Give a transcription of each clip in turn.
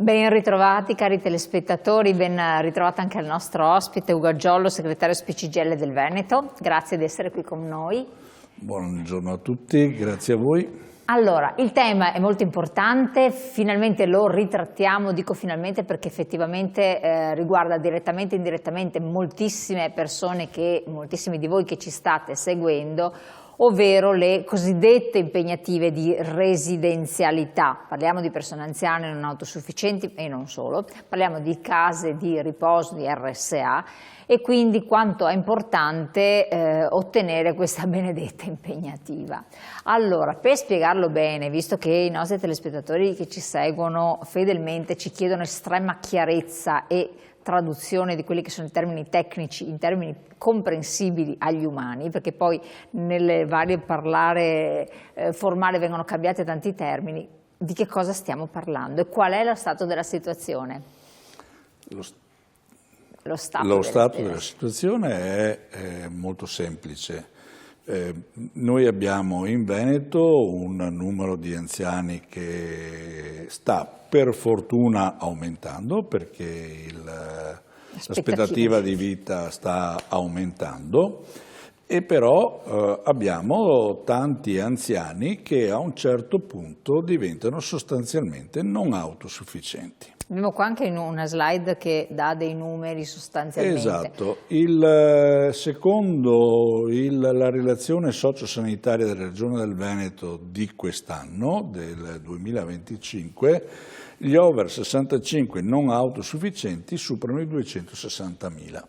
Ben ritrovati cari telespettatori, ben ritrovata anche al nostro ospite Ugo Aggiollo, segretario SPCGIL del Veneto. Grazie di essere qui con noi. Buongiorno a tutti, grazie a voi. Allora, il tema è molto importante, finalmente lo ritrattiamo, dico finalmente perché effettivamente riguarda direttamente e indirettamente moltissime persone, moltissimi di voi che ci state seguendo, ovvero le cosiddette impegnative di residenzialità. Parliamo di persone anziane non autosufficienti e non solo, parliamo di case di riposo, di RSA, e quindi quanto è importante ottenere questa benedetta impegnativa. Allora, per spiegarlo bene, visto che i nostri telespettatori che ci seguono fedelmente ci chiedono estrema chiarezza e traduzione di quelli che sono i termini tecnici in termini comprensibili agli umani, perché poi nelle varie parlare formali vengono cambiati tanti termini, di che cosa stiamo parlando e qual è lo stato della situazione? Lo stato della situazione è molto semplice. Noi abbiamo in Veneto un numero di anziani che sta per fortuna aumentando, perché l'aspettativa di vita sta aumentando, e però abbiamo tanti anziani che a un certo punto diventano sostanzialmente non autosufficienti. Abbiamo qua anche una slide che dà dei numeri sostanzialmente. Esatto, secondo la relazione sociosanitaria della Regione del Veneto di quest'anno, del 2025, gli over 65 non autosufficienti superano i 260.000.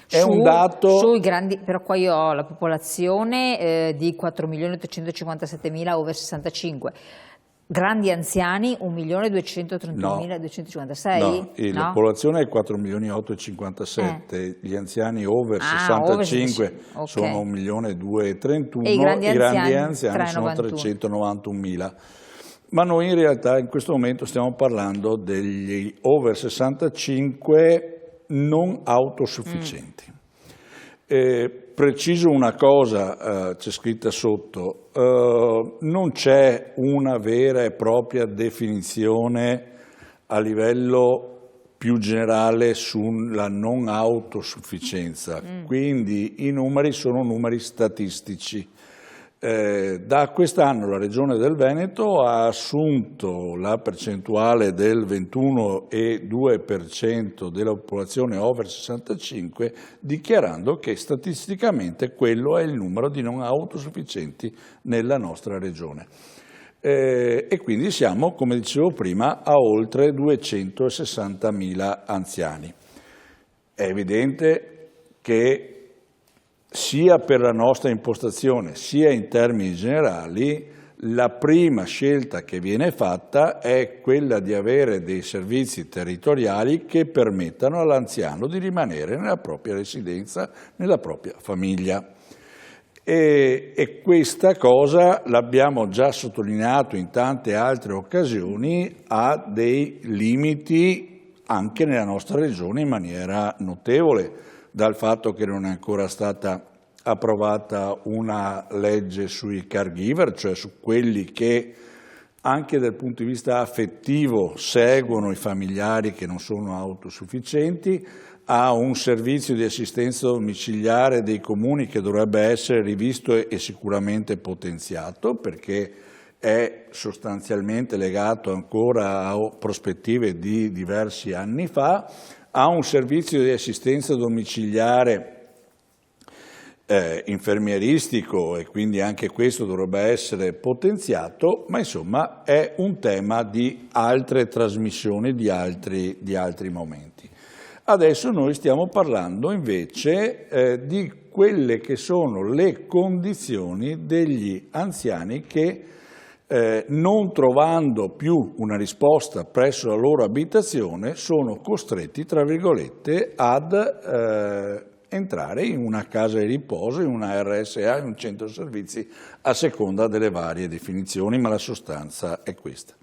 È un dato... Sui grandi, però qua io ho la popolazione di 4.857.000 over 65. Grandi anziani 1.231.256? No, la popolazione è 4.857.000, gli anziani over 65 sono 1.231.000 e i grandi anziani sono 391.000. Ma noi in realtà in questo momento stiamo parlando degli over 65 non autosufficienti. Preciso una cosa, c'è scritta sotto, non c'è una vera e propria definizione a livello più generale sulla non autosufficienza, quindi i numeri sono numeri statistici. Da quest'anno la Regione del Veneto ha assunto la percentuale del 21,2% della popolazione over 65, dichiarando che statisticamente quello è il numero di non autosufficienti nella nostra Regione. E quindi siamo, come dicevo prima, a oltre 260.000 anziani. È evidente che sia per la nostra impostazione, sia in termini generali, la prima scelta che viene fatta è quella di avere dei servizi territoriali che permettano all'anziano di rimanere nella propria residenza, nella propria famiglia. E questa cosa, l'abbiamo già sottolineato in tante altre occasioni, ha dei limiti anche nella nostra regione in maniera notevole, dal fatto che non è ancora stata approvata una legge sui caregiver, cioè su quelli che anche dal punto di vista affettivo seguono i familiari che non sono autosufficienti, a un servizio di assistenza domiciliare dei comuni che dovrebbe essere rivisto e sicuramente potenziato, perché è sostanzialmente legato ancora a prospettive di diversi anni fa, ha un servizio di assistenza domiciliare infermieristico, e quindi anche questo dovrebbe essere potenziato, ma insomma è un tema di altre trasmissioni, di altri momenti. Adesso noi stiamo parlando invece di quelle che sono le condizioni degli anziani che non trovando più una risposta presso la loro abitazione sono costretti, tra virgolette, ad entrare in una casa di riposo, in una RSA, in un centro servizi, a seconda delle varie definizioni, ma la sostanza è questa.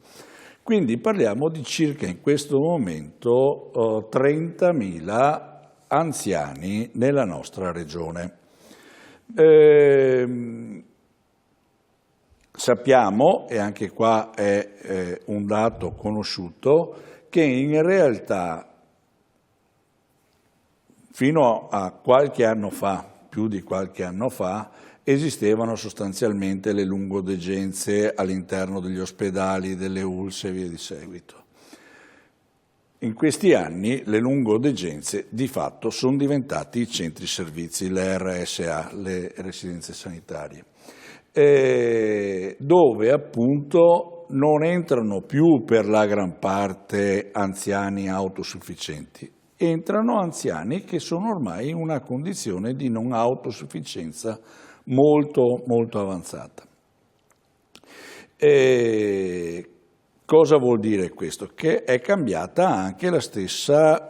Quindi parliamo di circa in questo momento 30.000 anziani nella nostra regione. sappiamo, e anche qua è un dato conosciuto, che in realtà fino a qualche anno fa, più di qualche anno fa, esistevano sostanzialmente le lungodegenze all'interno degli ospedali, delle ULSS e via di seguito. In questi anni le lungodegenze di fatto sono diventati i centri servizi, le RSA, le residenze sanitarie, dove appunto non entrano più per la gran parte anziani autosufficienti, entrano anziani che sono ormai in una condizione di non autosufficienza molto, molto avanzata. Cosa vuol dire questo? Che è cambiata anche la stessa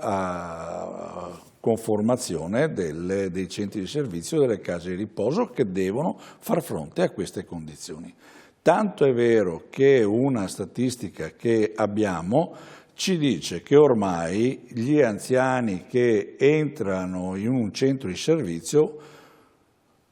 conformazione dei centri di servizio, delle case di riposo, che devono far fronte a queste condizioni. Tanto è vero che una statistica che abbiamo ci dice che ormai gli anziani che entrano in un centro di servizio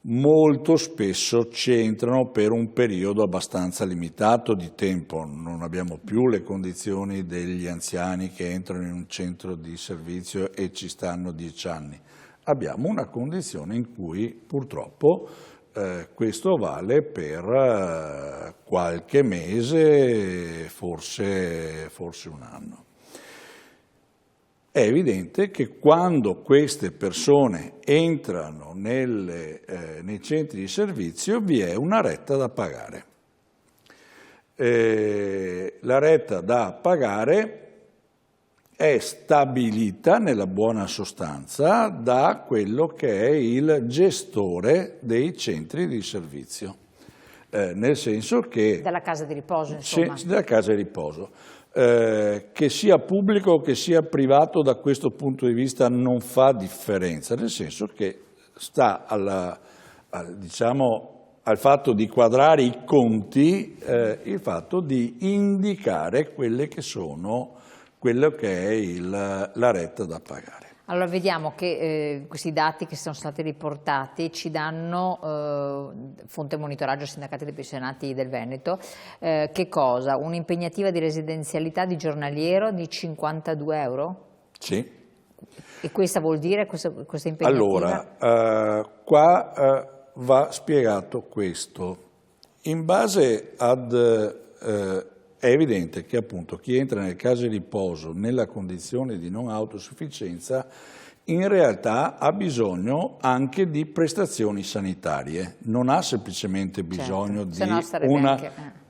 molto spesso ci entrano per un periodo abbastanza limitato di tempo. Non abbiamo più le condizioni degli anziani che entrano in un centro di servizio e ci stanno 10 anni. Abbiamo una condizione in cui purtroppo questo vale per qualche mese, forse un anno. È evidente che quando queste persone entrano nei centri di servizio vi è una retta da pagare. La retta da pagare è stabilita nella buona sostanza da quello che è il gestore dei centri di servizio, nel senso che... Dalla casa di riposo, insomma. Sì, dalla casa di riposo. Che sia pubblico o che sia privato, da questo punto di vista non fa differenza, nel senso che sta al fatto di quadrare i conti, il fatto di indicare quello che è la retta da pagare. Allora vediamo che questi dati che sono stati riportati ci danno, fonte monitoraggio sindacati dei pensionati del Veneto, che cosa? Un'impegnativa di residenzialità di giornaliero di 52 euro? Sì. E questa vuol dire, questa impegnativa? Allora, qua va spiegato questo. In base è evidente che appunto chi entra nelle case di riposo nella condizione di non autosufficienza in realtà ha bisogno anche di prestazioni sanitarie, non ha semplicemente bisogno di una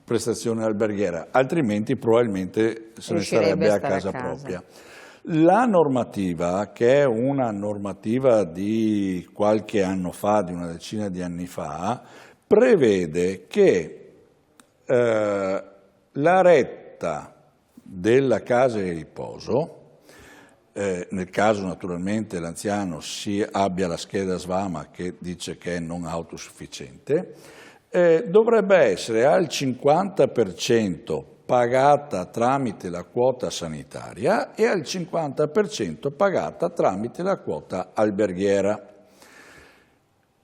prestazione alberghiera, altrimenti probabilmente se ne starebbe a casa propria. La normativa, che è una normativa di qualche anno fa, di una decina di anni fa, prevede che la retta della casa di riposo, nel caso naturalmente l'anziano abbia la scheda SVAMA che dice che è non autosufficiente, dovrebbe essere al 50% pagata tramite la quota sanitaria e al 50% pagata tramite la quota alberghiera.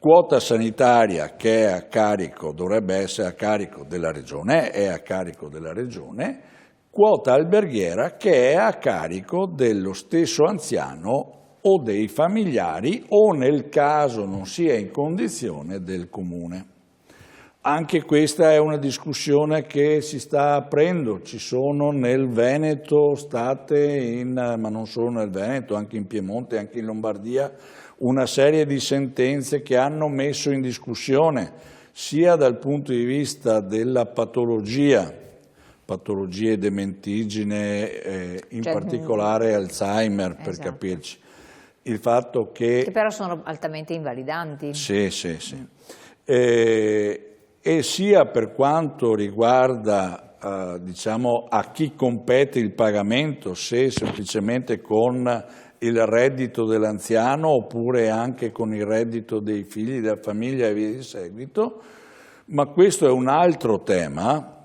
Quota sanitaria che è a carico, dovrebbe essere a carico della Regione, è a carico della Regione, quota alberghiera che è a carico dello stesso anziano o dei familiari o, nel caso non sia in condizione, del comune. Anche questa è una discussione che si sta aprendo, ci sono nel Veneto ma non solo nel Veneto, anche in Piemonte, anche in Lombardia, una serie di sentenze che hanno messo in discussione sia dal punto di vista della patologie dementigine, in particolare Alzheimer, per capirci, il fatto che però sono altamente invalidanti. Sì. E sia per quanto riguarda a chi compete il pagamento, se semplicemente con il reddito dell'anziano oppure anche con il reddito dei figli, della famiglia e via di seguito, ma questo è un altro tema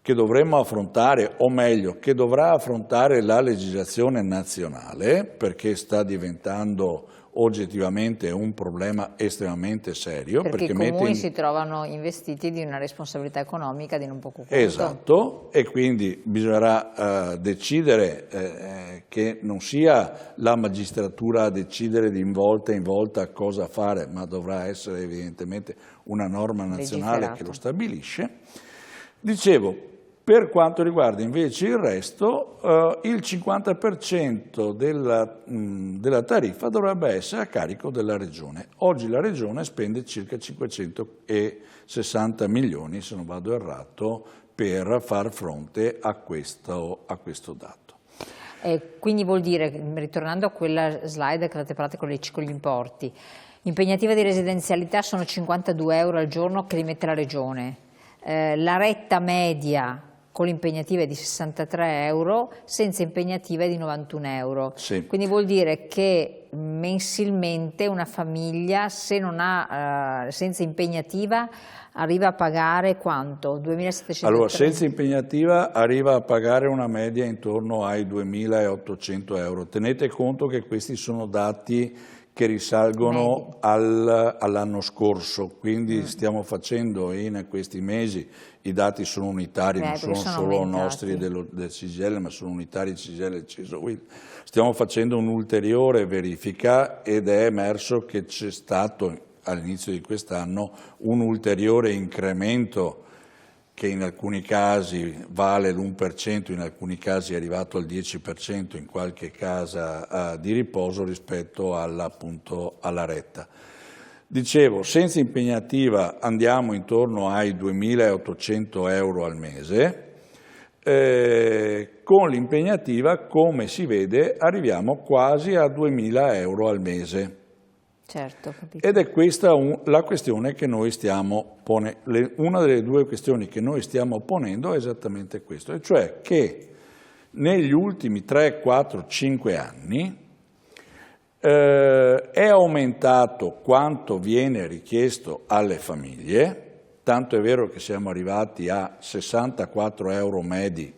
che dovremmo affrontare, o meglio, che dovrà affrontare la legislazione nazionale, perché sta diventando oggettivamente un problema estremamente serio. Perché i comuni si trovano investiti di una responsabilità economica di non poco conto. Esatto, e quindi bisognerà decidere che non sia la magistratura a decidere di volta in volta cosa fare, ma dovrà essere evidentemente una norma nazionale che lo stabilisce. Dicevo, per quanto riguarda invece il resto, il 50% della tariffa dovrebbe essere a carico della Regione. Oggi la Regione spende circa 560 milioni, se non vado errato, per far fronte a questo dato. Quindi vuol dire, ritornando a quella slide che avete parlato con gli importi, impegnativa di residenzialità sono 52 euro al giorno che li mette la Regione, la retta media con l'impegnativa è di 63 euro, senza impegnativa è di 91 euro. Sì. Quindi vuol dire che mensilmente una famiglia, se non ha senza impegnativa, arriva a pagare quanto? 2.730? Allora, senza impegnativa arriva a pagare una media intorno ai 2.800 euro. Tenete conto che questi sono dati che risalgono all'anno scorso, quindi stiamo facendo in questi mesi, i dati sono unitari, non sono solo nostri del CGIL, ma sono unitari CGIL e CISOWIL. Stiamo facendo un'ulteriore verifica ed è emerso che c'è stato all'inizio di quest'anno un ulteriore incremento che in alcuni casi vale l'1%, in alcuni casi è arrivato al 10% in qualche casa di riposo rispetto appunto alla retta. Dicevo, senza impegnativa andiamo intorno ai 2.800 euro al mese, con l'impegnativa, come si vede, arriviamo quasi a 2.000 euro al mese. Certo, capito. Ed è questa la questione che noi stiamo ponendo, una delle due questioni che noi stiamo ponendo è esattamente questo, e cioè che negli ultimi 3, 4, 5 anni è aumentato quanto viene richiesto alle famiglie, tanto è vero che siamo arrivati a 64 euro medi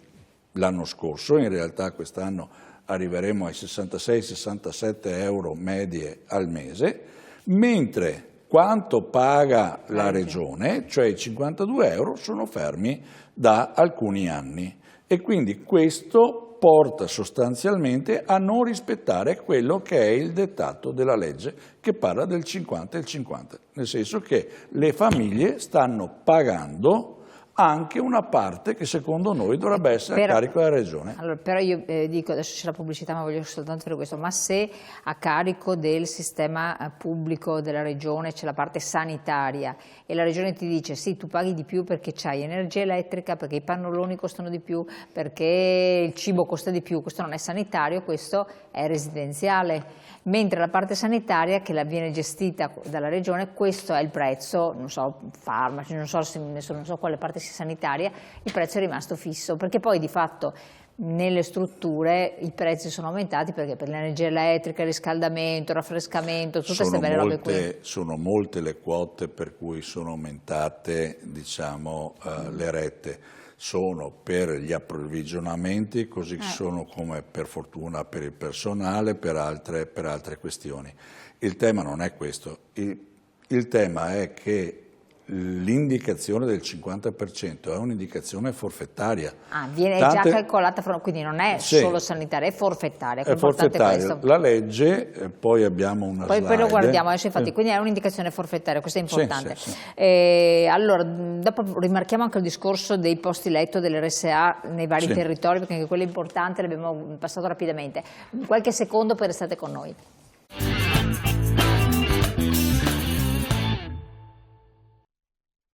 l'anno scorso, in realtà quest'anno arriveremo ai 66-67 euro medie al mese, mentre quanto paga la Regione, cioè i 52 euro, sono fermi da alcuni anni. E quindi questo porta sostanzialmente a non rispettare quello che è il dettato della legge, che parla del 50 e il 50, nel senso che le famiglie stanno pagando anche una parte che secondo noi dovrebbe essere a carico della Regione. Allora, però io dico, adesso c'è la pubblicità ma voglio soltanto dire questo, ma se a carico del sistema pubblico della Regione c'è la parte sanitaria e la Regione ti dice sì, tu paghi di più perché c'hai energia elettrica, perché i pannoloni costano di più, perché il cibo costa di più, questo non è sanitario, questo è residenziale. Mentre la parte sanitaria che viene gestita dalla Regione, questo è il prezzo, non so, farmaci, non so quale parte sia sanitaria, il prezzo è rimasto fisso, perché poi di fatto nelle strutture i prezzi sono aumentati perché per l'energia elettrica, il riscaldamento, il raffrescamento, tutte queste belle robe qui. Sono molte le quote per cui sono aumentate, diciamo, le rette. Sono per gli approvvigionamenti, così sono come per fortuna per il personale, per altre questioni. Il tema non è questo, il tema è che l'indicazione del 50% è un'indicazione forfettaria. Viene già calcolata, quindi non è solo sanitaria, è forfettaria. È forfettaria. La legge, poi abbiamo una slide. Poi lo guardiamo, adesso infatti, quindi è un'indicazione forfettaria, questo è importante. Sì. Allora, dopo rimarchiamo anche il discorso dei posti letto dell'RSA nei vari territori, perché anche quello è importante, l'abbiamo passato rapidamente. Qualche secondo, poi restate con noi.